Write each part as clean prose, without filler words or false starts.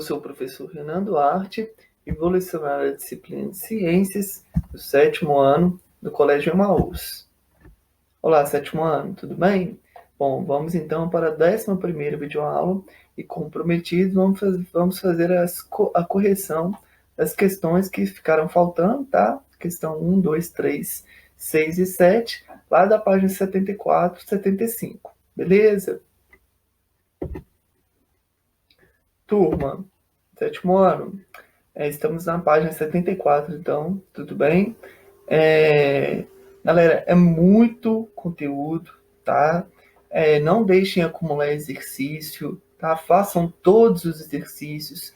sou o professor Renan Duarte e vou lecionar a disciplina de Ciências do 7º ano do Colégio Emaús. Olá, 7º ano, tudo bem? Bom, vamos então para a 11ª videoaula e, como prometido, vamos fazer a correção das questões que ficaram faltando, tá? Questão 1, 2, 3, 6 e 7, lá da página 74, 75, beleza? Turma, 7º ano, estamos na página 74, então, tudo bem? Galera, é muito conteúdo, tá? Não deixem acumular exercício, tá? Façam todos os exercícios.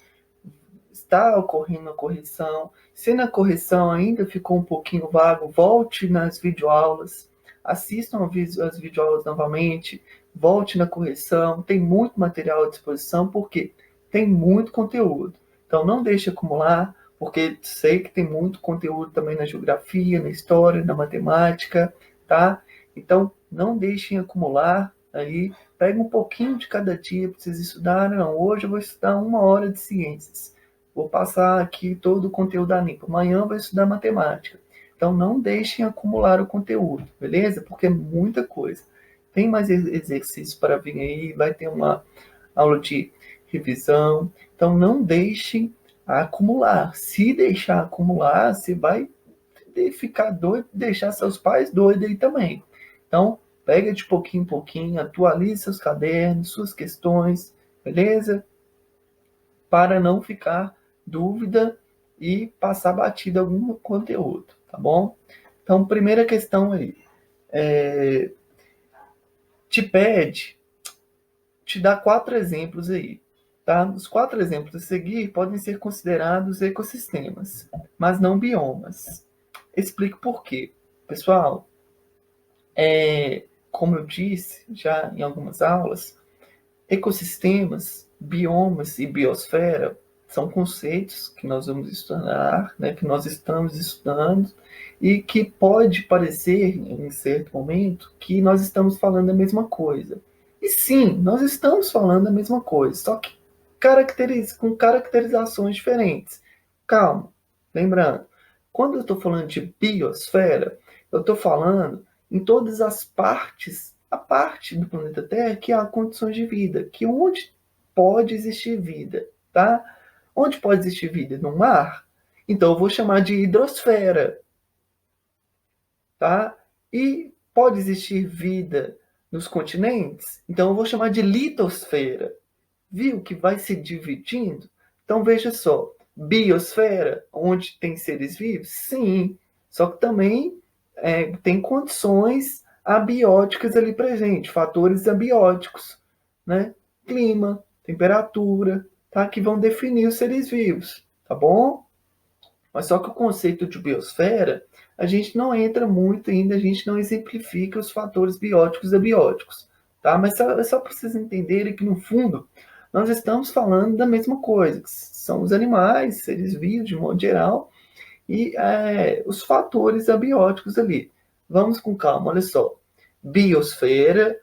Está ocorrendo a correção. Se na correção ainda ficou um pouquinho vago, volte nas videoaulas, assistam as videoaulas novamente, volte na correção. Tem muito material à disposição, porque tem muito conteúdo. Então não deixe acumular, porque sei que tem muito conteúdo também na geografia, na história, na matemática, tá? Então não deixem acumular aí. Pega um pouquinho de cada dia para vocês estudarem. Não, hoje eu vou estudar 1 hora de ciências. Vou passar aqui todo o conteúdo da NIPA. Amanhã eu vou estudar matemática. Então não deixem acumular o conteúdo, beleza? Porque é muita coisa. Tem mais exercícios para vir aí, vai ter uma aula de revisão. Então não deixem acumular. Se deixar acumular, você vai ficar doido, deixar seus pais doidos aí também. Então, pega de pouquinho em pouquinho, atualize seus cadernos, suas questões, beleza? Para não ficar dúvida e passar batido algum conteúdo, tá bom? Então, primeira questão aí. Te dá 4 exemplos aí. Tá? Os 4 exemplos a seguir podem ser considerados ecossistemas, mas não biomas. Explico por quê. Pessoal, como eu disse já em algumas aulas, ecossistemas, biomas e biosfera são conceitos que nós vamos estudar, né, que nós estamos estudando, e que pode parecer, em certo momento, que nós estamos falando a mesma coisa. E sim, nós estamos falando a mesma coisa, só que com caracterizações diferentes. Calma, lembrando, quando eu estou falando de biosfera, eu estou falando em todas as partes, a parte do planeta Terra que há condições de vida, que onde pode existir vida, tá? Onde pode existir vida? No mar? Então eu vou chamar de hidrosfera, tá? E pode existir vida nos continentes? Então eu vou chamar de litosfera. Viu que vai se dividindo? Então veja só, biosfera, onde tem seres vivos? Sim, só que também tem condições abióticas ali presentes, fatores abióticos, né? Clima, temperatura, tá? Que vão definir os seres vivos, tá bom? Mas só que o conceito de biosfera, a gente não entra muito ainda, a gente não exemplifica os fatores bióticos e abióticos, tá? Mas é só para vocês entenderem que, no fundo, nós estamos falando da mesma coisa, que são os animais, seres vivos de modo geral, e os fatores abióticos ali. Vamos com calma, olha só. Biosfera,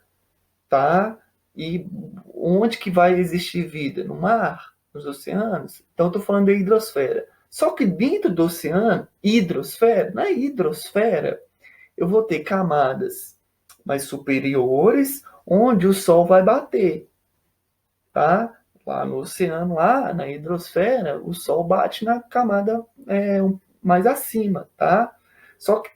tá? E onde que vai existir vida? No mar? Nos oceanos? Então, eu estou falando da hidrosfera. Só que dentro do oceano, na hidrosfera, eu vou ter camadas mais superiores, onde o sol vai bater, tá? Lá no oceano, lá na hidrosfera, o sol bate na camada mais acima, tá? Só que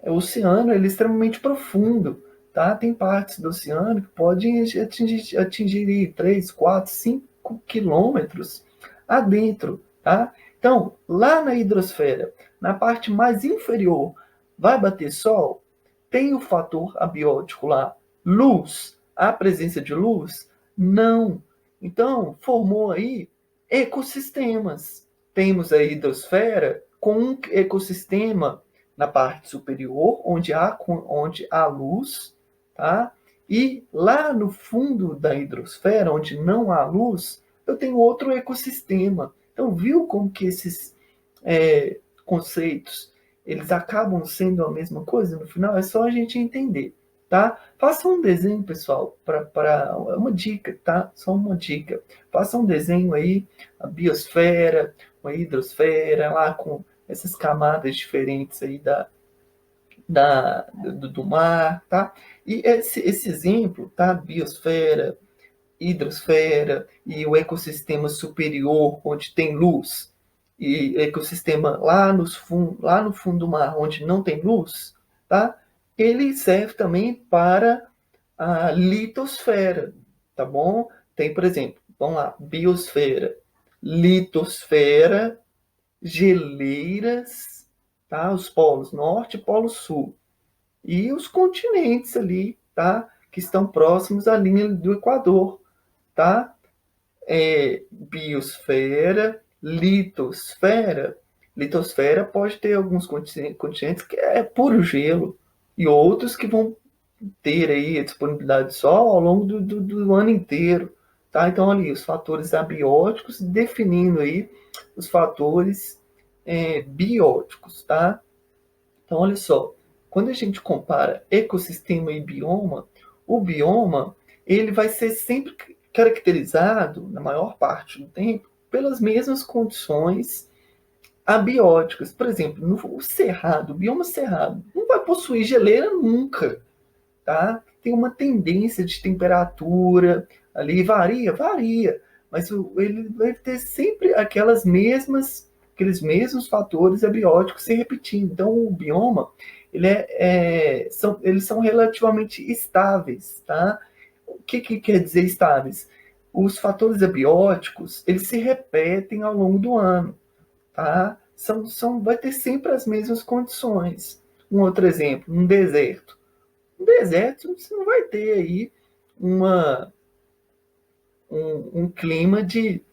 o oceano ele é extremamente profundo, tá? Tem partes do oceano que podem atingir 3, 4, 5 quilômetros adentro, tá? Então, lá na hidrosfera, na parte mais inferior, vai bater sol? Tem o fator abiótico lá, luz. A presença de luz? Não. Então, formou aí ecossistemas. Temos a hidrosfera com um ecossistema na parte superior, onde há luz, tá? E lá no fundo da hidrosfera, onde não há luz, eu tenho outro ecossistema. Então, viu como que esses conceitos, eles acabam sendo a mesma coisa? No final, é só a gente entender, tá? Faça um desenho, pessoal, para uma dica, tá? Só uma dica. Faça um desenho aí, a biosfera, a hidrosfera, lá com essas camadas diferentes aí do mar, tá? E esse exemplo, tá? Biosfera, hidrosfera e o ecossistema superior, onde tem luz, e ecossistema lá no fundo do mar, onde não tem luz, tá? Ele serve também para a litosfera, tá bom? Tem, por exemplo, vamos lá, biosfera, litosfera, geleiras, tá? Os polos norte e polo sul. E os continentes ali, tá? Que estão próximos à linha do Equador, tá? Biosfera, litosfera. Litosfera pode ter alguns continentes que é puro gelo e outros que vão ter aí a disponibilidade de sol ao longo do ano inteiro, tá? Então ali os fatores abióticos definindo aí os fatores bióticos, tá? Então olha só, quando a gente compara ecossistema e bioma, o bioma ele vai ser sempre caracterizado, na maior parte do tempo, pelas mesmas condições abióticas. Por exemplo, no cerrado, o bioma cerrado, não vai possuir geleira nunca, tá? Tem uma tendência de temperatura ali, varia, mas ele vai ter sempre aqueles mesmos fatores abióticos se repetindo. Então, o bioma, eles são relativamente estáveis, tá? O que quer dizer estáveis? Os fatores abióticos, eles se repetem ao longo do ano, tá? Vai ter sempre as mesmas condições. Um outro exemplo, um deserto. No deserto, você não vai ter aí um clima de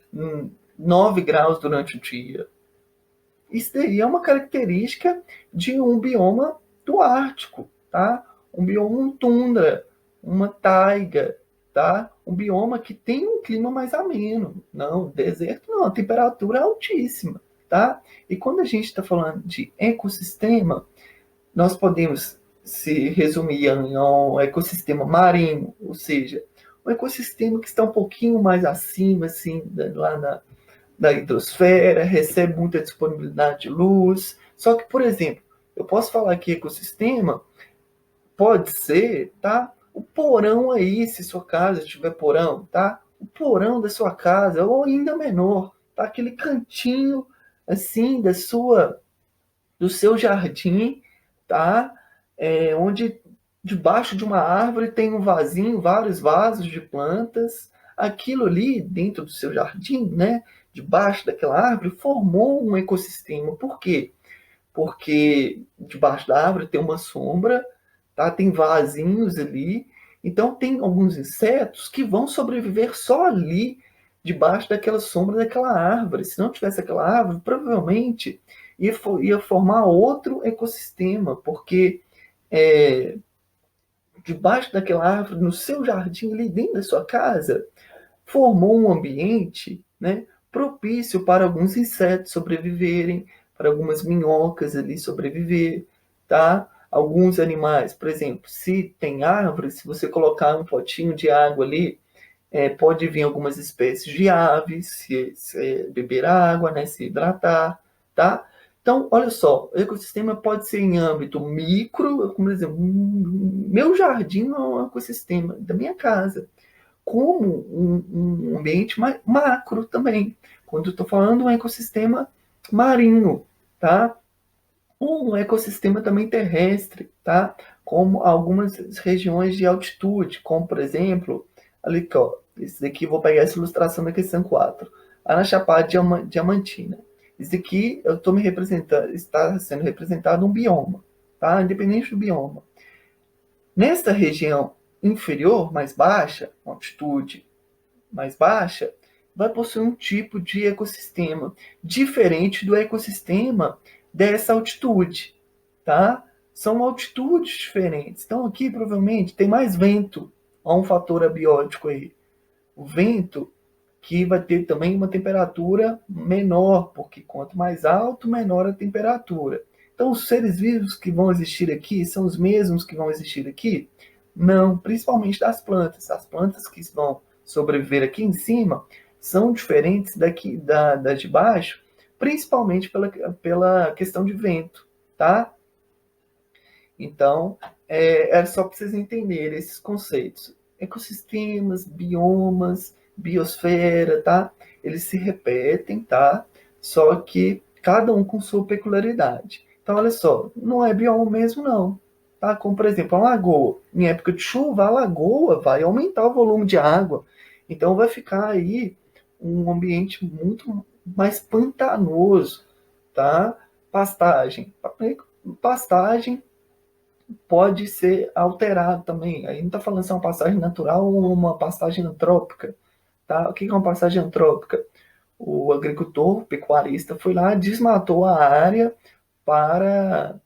9 graus durante o dia. Isso daí é uma característica de um bioma do Ártico, tá? Um bioma tundra, uma taiga, tá? Um bioma que tem um clima mais ameno. Não, deserto não, a temperatura é altíssima, tá? E quando a gente está falando de ecossistema, nós podemos se resumir em um ecossistema marinho, ou seja, um ecossistema que está um pouquinho mais acima, assim, lá da hidrosfera, recebe muita disponibilidade de luz. Só que, por exemplo, eu posso falar que ecossistema pode ser, tá? O porão aí, se sua casa tiver porão, tá? O porão da sua casa, ou ainda menor, tá? Aquele cantinho, assim, do seu jardim, tá? Onde debaixo de uma árvore tem um vasinho, vários vasos de plantas. Aquilo ali, dentro do seu jardim, né? Debaixo daquela árvore, formou um ecossistema. Por quê? Porque debaixo da árvore tem uma sombra, tá? Tem vasinhos ali. Então tem alguns insetos que vão sobreviver só ali, debaixo daquela sombra daquela árvore. Se não tivesse aquela árvore, provavelmente ia formar outro ecossistema, porque é, debaixo daquela árvore, no seu jardim, ali dentro da sua casa, formou um ambiente, né, propício para alguns insetos sobreviverem, para algumas minhocas ali sobreviver, tá? Alguns animais, por exemplo, se tem árvore, se você colocar um potinho de água ali, pode vir algumas espécies de aves, se beber água, né, se hidratar, tá? Então, olha só, o ecossistema pode ser em âmbito micro, como por exemplo, meu jardim não é um ecossistema da minha casa, como um ambiente macro também, quando eu estou falando de um ecossistema marinho, tá? Um ecossistema também terrestre, tá? Como algumas regiões de altitude, como por exemplo, ali, ó, esse daqui, vou pegar essa ilustração da questão 4, lá na Chapada Diamantina. Isso aqui eu estou me representando, está sendo representado um bioma, tá? Independente do bioma. Nesta região inferior, mais baixa, altitude mais baixa, vai possuir um tipo de ecossistema diferente do ecossistema dessa altitude, tá? São altitudes diferentes. Então aqui provavelmente tem mais vento, há um fator abiótico aí. O vento que vai ter também uma temperatura menor, porque quanto mais alto, menor a temperatura. Então os seres vivos que vão existir aqui são os mesmos que vão existir aqui? Não, principalmente das plantas. As plantas que vão sobreviver aqui em cima são diferentes das de baixo, principalmente pela questão de vento, tá? Então, era só para vocês entenderem esses conceitos. Ecossistemas, biomas, biosfera, tá? Eles se repetem, tá? Só que cada um com sua peculiaridade. Então, olha só, não é bioma mesmo, não. Tá? Como, por exemplo, a lagoa. Em época de chuva, a lagoa vai aumentar o volume de água. Então, vai ficar aí um ambiente muito mais pantanoso, tá? Pastagem. Pastagem pode ser alterado também. Aí não está falando se é uma pastagem natural ou uma pastagem antrópica. Tá? O que é uma pastagem antrópica? O agricultor, o pecuarista, foi lá, desmatou a área para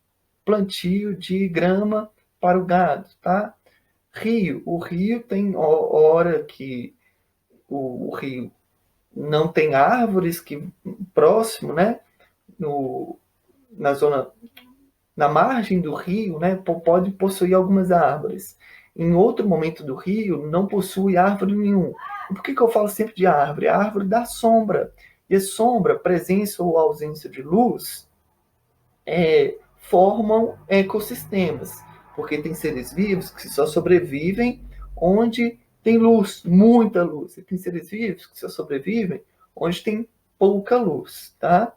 plantio de grama para o gado. Tá? Rio. O rio tem hora que o rio não tem árvores que próximo, né? No, na zona na margem do rio, né, pode possuir algumas árvores. Em outro momento do rio, não possui árvore nenhuma. Por que eu falo sempre de árvore? A árvore dá sombra. E a sombra, presença ou ausência de luz, formam ecossistemas. Porque tem seres vivos que só sobrevivem onde tem luz, muita luz. E tem seres vivos que só sobrevivem onde tem pouca luz, tá?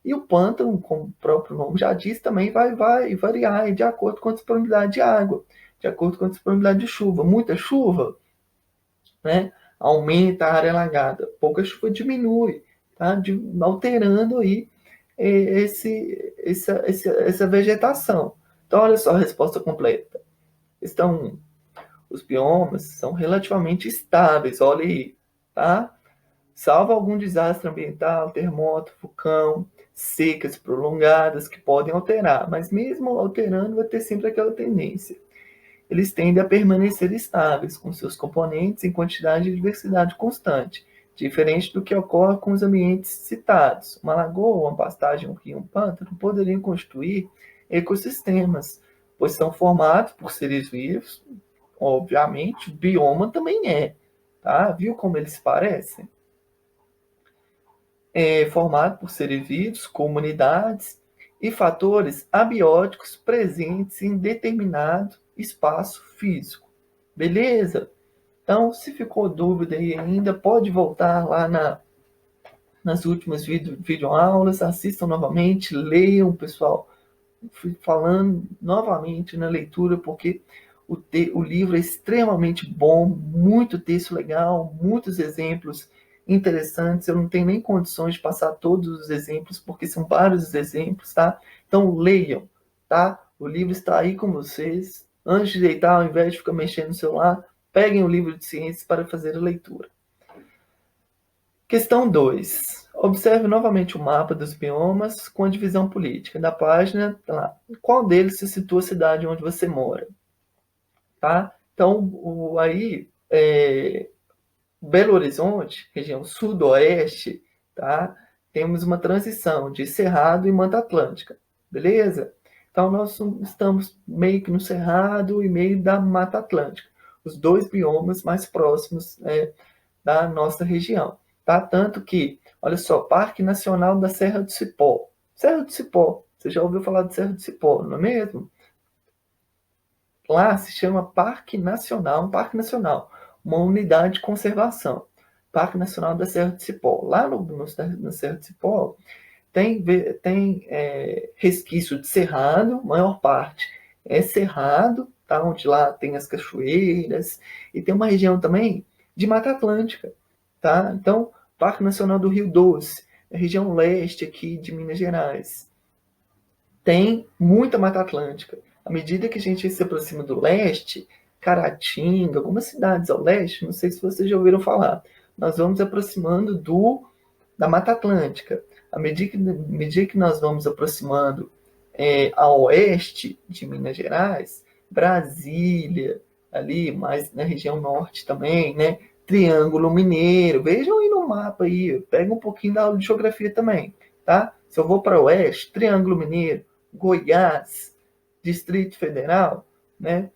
E o pântano, como o próprio nome já diz, também vai variar de acordo com a disponibilidade de água, de acordo com a disponibilidade de chuva. Muita chuva, né, aumenta a área alagada. Pouca chuva diminui, tá? Alterando aí essa vegetação. Então, olha só a resposta completa. Questão 1. Os biomas são relativamente estáveis, olha aí, tá? Salvo algum desastre ambiental, terremoto, vulcão, secas prolongadas que podem alterar, mas mesmo alterando vai ter sempre aquela tendência. Eles tendem a permanecer estáveis, com seus componentes em quantidade e diversidade constante, diferente do que ocorre com os ambientes citados. Uma lagoa, uma pastagem, um rio, um pântano poderiam constituir ecossistemas, pois são formados por seres vivos, obviamente, o bioma também é. Tá? Viu como eles se parecem? Formado por seres vivos, comunidades e fatores abióticos presentes em determinado espaço físico. Beleza? Então, se ficou dúvida aí ainda, pode voltar lá nas últimas videoaulas, assistam novamente, leiam, pessoal. Fui falando novamente na leitura, porque o livro é extremamente bom, muito texto legal, muitos exemplos interessantes. Eu não tenho nem condições de passar todos os exemplos, porque são vários exemplos, tá? Então leiam, tá? O livro está aí com vocês. Antes de deitar, ao invés de ficar mexendo no celular, peguem o livro de ciências para fazer a leitura. Questão 2. Observe novamente o mapa dos biomas com a divisão política. Da página, lá, qual deles se situa a cidade onde você mora? Tá? Então, Belo Horizonte, região sudoeste, tá? Temos uma transição de Cerrado e Mata Atlântica, beleza? Então, nós estamos meio que no Cerrado e meio da Mata Atlântica, os dois biomas mais próximos da nossa região, tá? Tanto que, olha só, Parque Nacional da Serra do Cipó. Serra do Cipó, você já ouviu falar de Serra do Cipó, não é mesmo? Lá se chama Parque Nacional, um parque nacional, uma unidade de conservação. Parque Nacional da Serra do Cipó. Lá na Serra do Cipó tem resquício de cerrado, maior parte é cerrado, tá? Onde lá tem as cachoeiras, e tem uma região também de Mata Atlântica. Tá? Então, Parque Nacional do Rio Doce, a região leste aqui de Minas Gerais. Tem muita Mata Atlântica. À medida que a gente se aproxima do leste, Caratinga, algumas cidades ao leste, não sei se vocês já ouviram falar, nós vamos aproximando da Mata Atlântica. À medida que nós vamos aproximando a oeste de Minas Gerais, Brasília, ali mais na região norte também, né? Triângulo Mineiro, vejam aí no mapa aí, pega um pouquinho da aula de geografia também, tá? Se eu vou para o oeste, Triângulo Mineiro, Goiás, Distrito Federal, né?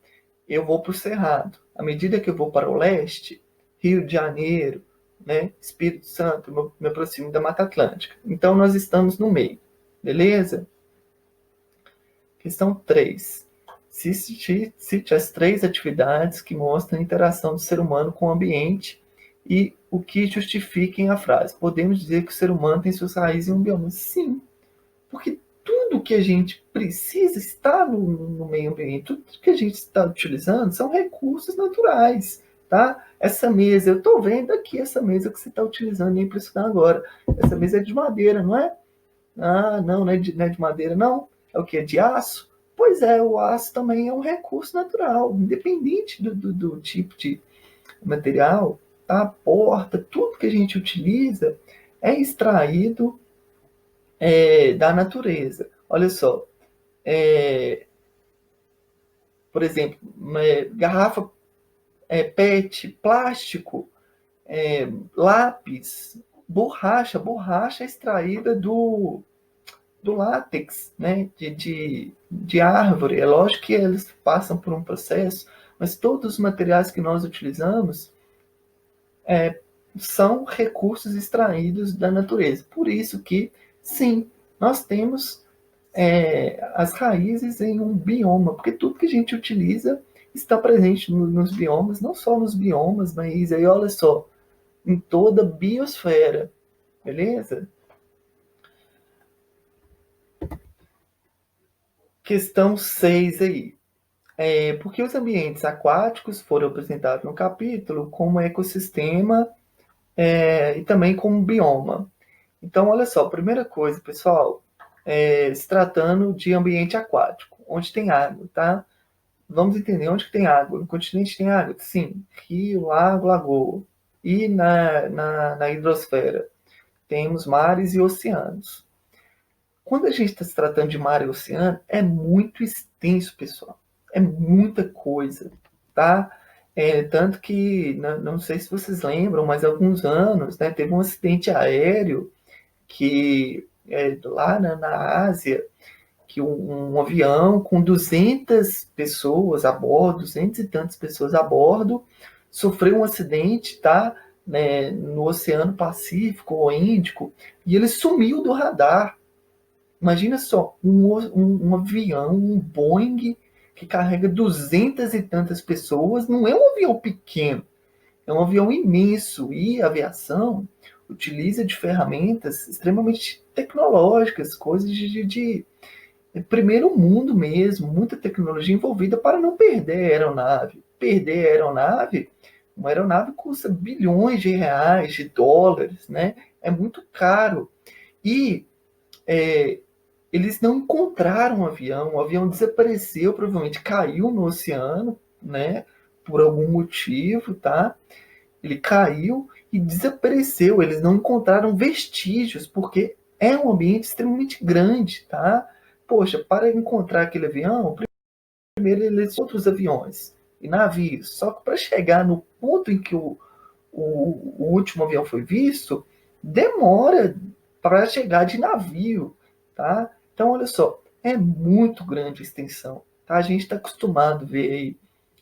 eu vou para o Cerrado. À medida que eu vou para o leste, Rio de Janeiro, né, Espírito Santo, me aproximo da Mata Atlântica. Então, nós estamos no meio, beleza? Questão 3. Cite as 3 atividades que mostram a interação do ser humano com o ambiente e o que justifiquem a frase. Podemos dizer que o ser humano tem suas raízes em um bioma? Sim, porque tudo que a gente precisa está no meio ambiente, tudo que a gente está utilizando são recursos naturais, tá? Essa mesa, eu estou vendo aqui essa mesa que você está utilizando nem para estudar agora. Essa mesa é de madeira, não é? Ah, não é de madeira, não. É o que? É de aço? Pois é, o aço também é um recurso natural, independente do tipo de material, tá? A porta, tudo que a gente utiliza é extraído da natureza. Olha só, por exemplo, garrafa PET, plástico, lápis, borracha extraída do látex, né, de árvore. É lógico que eles passam por um processo, mas todos os materiais que nós utilizamos são recursos extraídos da natureza. Por isso que, sim, nós temos as raízes em um bioma, porque tudo que a gente utiliza está presente nos biomas, não só nos biomas, mas aí olha só, em toda a biosfera, beleza? Questão 6 aí. Porque os ambientes aquáticos foram apresentados no capítulo como ecossistema e também como bioma. Então, olha só, primeira coisa, pessoal, se tratando de ambiente aquático, onde tem água, tá? Vamos entender onde que tem água. No continente tem água? Sim. Rio, lago, lagoa. E na hidrosfera? Temos mares e oceanos. Quando a gente está se tratando de mar e oceano, é muito extenso, pessoal. É muita coisa, tá? Tanto que, não sei se vocês lembram, mas há alguns anos, né, teve um acidente aéreo que lá na Ásia, que um avião com 200 pessoas a bordo, 200 e tantas pessoas a bordo, sofreu um acidente, tá? Né, no Oceano Pacífico ou Índico, e ele sumiu do radar. Imagina só, um avião, um Boeing, que carrega 200 e tantas pessoas, não é um avião pequeno, é um avião imenso. E a aviação utiliza de ferramentas extremamente tecnológicas, coisas de primeiro mundo mesmo, muita tecnologia envolvida para não perder a aeronave. Perder a aeronave, uma aeronave custa bilhões de reais, de dólares, né? É muito caro. E eles não encontraram o avião desapareceu, provavelmente caiu no oceano, né? Por algum motivo, tá? Ele caiu e desapareceu. Eles não encontraram vestígios, porque é um ambiente extremamente grande, tá? Poxa, para encontrar aquele avião, primeiro eles outros aviões e navios. Só que para chegar no ponto em que o último avião foi visto, demora para chegar de navio, tá? Então, olha só, é muito grande a extensão, tá? A gente está acostumado a ver aí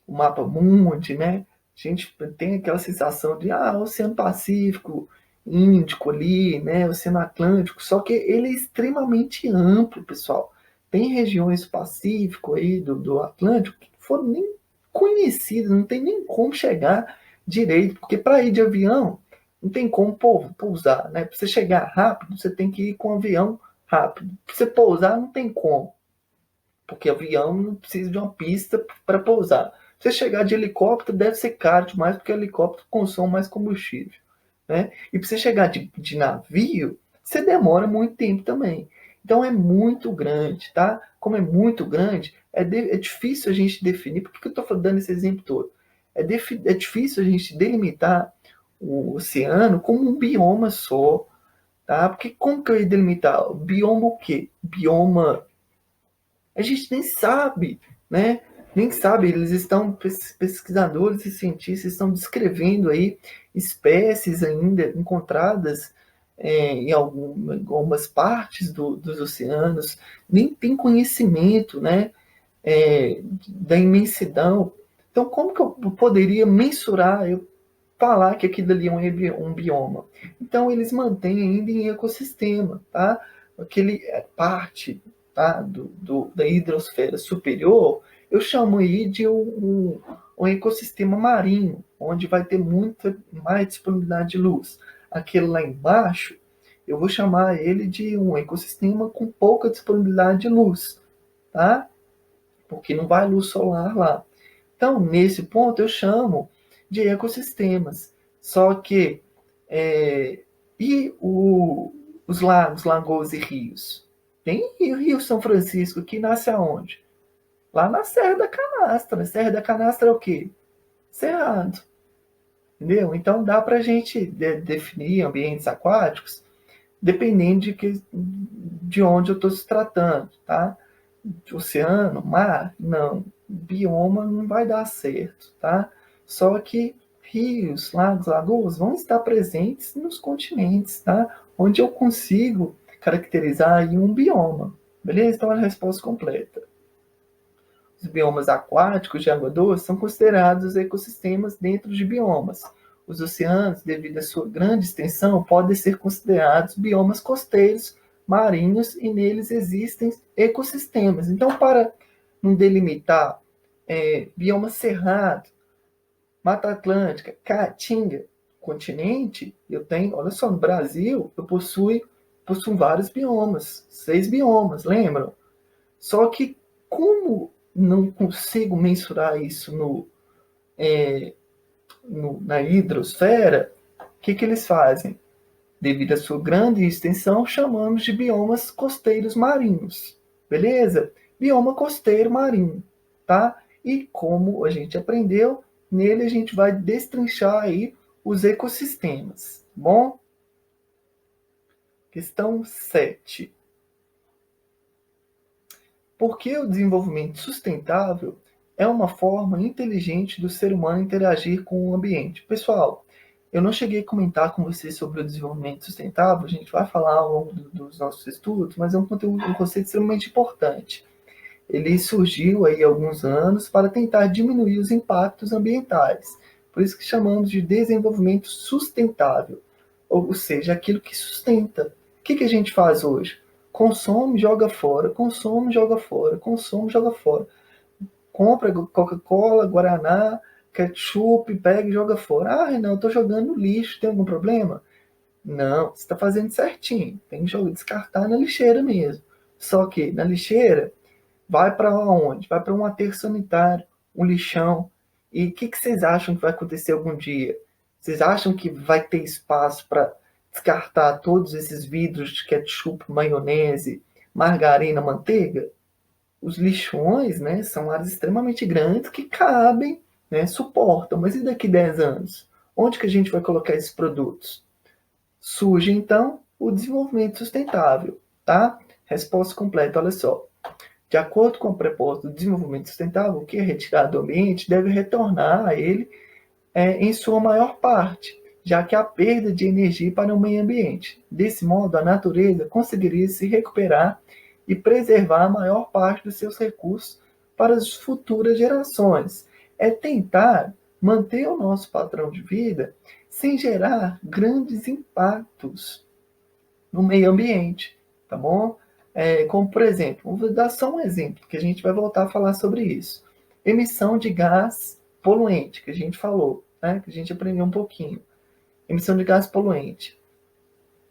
o mapa mundi, né? A gente tem aquela sensação de, Oceano Pacífico, Índico ali, né? Oceano Atlântico, só que ele é extremamente amplo, pessoal. Tem regiões do Pacífico aí, do Atlântico, que foram nem conhecidas, não tem nem como chegar direito, porque para ir de avião, não tem como pousar, né? Para você chegar rápido, você tem que ir com avião rápido. Para você pousar, não tem como, porque avião não precisa de uma pista para pousar. Se você chegar de helicóptero, deve ser caro demais, porque helicóptero consome mais combustível, né? E para você chegar de navio, você demora muito tempo também. Então é muito grande, tá? Como é muito grande, é difícil a gente definir. Por que eu estou dando esse exemplo todo? É difícil a gente delimitar o oceano como um bioma só, tá? Porque como que eu ia delimitar? Bioma o quê? Bioma a gente nem sabe, né? Nem sabe, eles estão, pesquisadores e cientistas estão descrevendo aí espécies ainda encontradas em algumas partes dos oceanos, nem tem conhecimento, né? Da imensidão. Então, como que eu poderia mensurar, eu falar que aquilo ali é um bioma? Então, eles mantêm ainda em ecossistema, tá? Aquele parte, tá, da hidrosfera superior, eu chamo aí de um ecossistema marinho, onde vai ter muita mais disponibilidade de luz. Aquele lá embaixo, eu vou chamar ele de um ecossistema com pouca disponibilidade de luz, tá? Porque não vai luz solar lá. Então, nesse ponto, eu chamo de ecossistemas. Só que, e os lagos, lagoas e rios? Tem o Rio São Francisco, que nasce aonde? Lá na Serra da Canastra. Serra da Canastra é o quê? Cerrado. Entendeu? Então, dá para a gente definir ambientes aquáticos dependendo de onde eu estou se tratando, tá? De oceano, mar, não. Bioma não vai dar certo, tá? Só que rios, lagos, lagoas vão estar presentes nos continentes, tá? Onde eu consigo caracterizar aí um bioma, beleza? Então, a resposta completa. Os biomas aquáticos de água doce são considerados ecossistemas dentro de biomas. Os oceanos, devido à sua grande extensão, podem ser considerados biomas costeiros, marinhos, e neles existem ecossistemas. Então, para não delimitar bioma cerrado, Mata Atlântica, Caatinga, continente, eu tenho, olha só, no Brasil, eu possuo vários biomas, 6 biomas, lembram? Só que como não consigo mensurar isso na hidrosfera, o que eles fazem? Devido à sua grande extensão, chamamos de biomas costeiros marinhos. Beleza? Bioma costeiro marinho, tá? E como a gente aprendeu, nele a gente vai destrinchar aí os ecossistemas, tá bom? Questão 7. Por que o desenvolvimento sustentável é uma forma inteligente do ser humano interagir com o ambiente? Pessoal, eu não cheguei a comentar com vocês sobre o desenvolvimento sustentável, a gente vai falar ao longo dos nossos estudos, mas é um conceito extremamente importante. Ele surgiu aí há alguns anos para tentar diminuir os impactos ambientais, por isso que chamamos de desenvolvimento sustentável, ou seja, aquilo que sustenta. O que a gente faz hoje? Consome, joga fora, consome, joga fora, consome, joga fora. Compra Coca-Cola, Guaraná, ketchup, pega e joga fora. Ah, Renan, eu estou jogando no lixo, tem algum problema? Não, você está fazendo certinho. Tem que descartar na lixeira mesmo. Só que na lixeira, vai para onde? Vai para um aterro sanitário, um lixão. E o que vocês acham que vai acontecer algum dia? Vocês acham que vai ter espaço para descartar todos esses vidros de ketchup, maionese, margarina, manteiga? Os lixões, né, são áreas extremamente grandes que cabem, né, suportam. Mas e daqui 10 anos? Onde que a gente vai colocar esses produtos? Surge, então, o desenvolvimento sustentável, tá? Resposta completa, olha só. De acordo com o propósito do desenvolvimento sustentável, o que é retirado do ambiente deve retornar a ele em sua maior parte, já que há perda de energia para o meio ambiente. Desse modo, a natureza conseguiria se recuperar e preservar a maior parte dos seus recursos para as futuras gerações. É tentar manter o nosso padrão de vida sem gerar grandes impactos no meio ambiente, tá bom? Como, por exemplo, vou dar só um exemplo, que a gente vai voltar a falar sobre isso. Emissão de gás poluente, que a gente falou, né? Que a gente aprendeu um pouquinho. Emissão de gás poluente.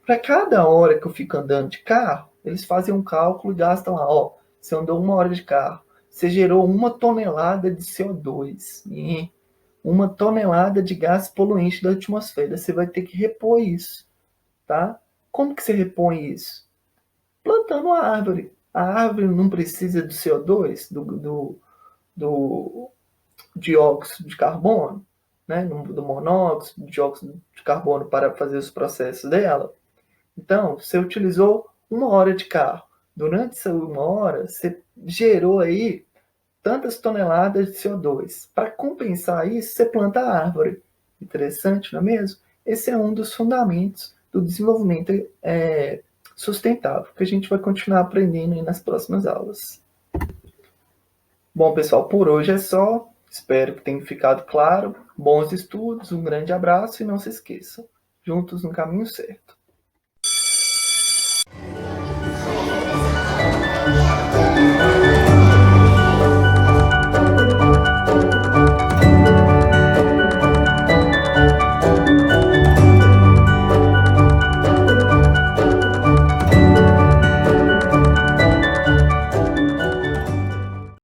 Para cada hora que eu fico andando de carro, eles fazem um cálculo e gastam lá, ó, você andou 1 hora de carro, você gerou 1 tonelada de CO2 e 1 tonelada de gás poluente da atmosfera. Você vai ter que repor isso, tá? Como que você repõe isso? Plantando a árvore. A árvore não precisa do CO2, do dióxido de carbono, né? Do monóxido, do dióxido de carbono para fazer os processos dela. Então, você utilizou 1 hora de carro. Durante essa 1 hora, você gerou aí tantas toneladas de CO2. Para compensar isso, você planta a árvore. Interessante, não é mesmo? Esse é um dos fundamentos do desenvolvimento sustentável, que a gente vai continuar aprendendo aí nas próximas aulas. Bom, pessoal, por hoje é só. Espero que tenha ficado claro. Bons estudos, um grande abraço e não se esqueçam, juntos no caminho certo.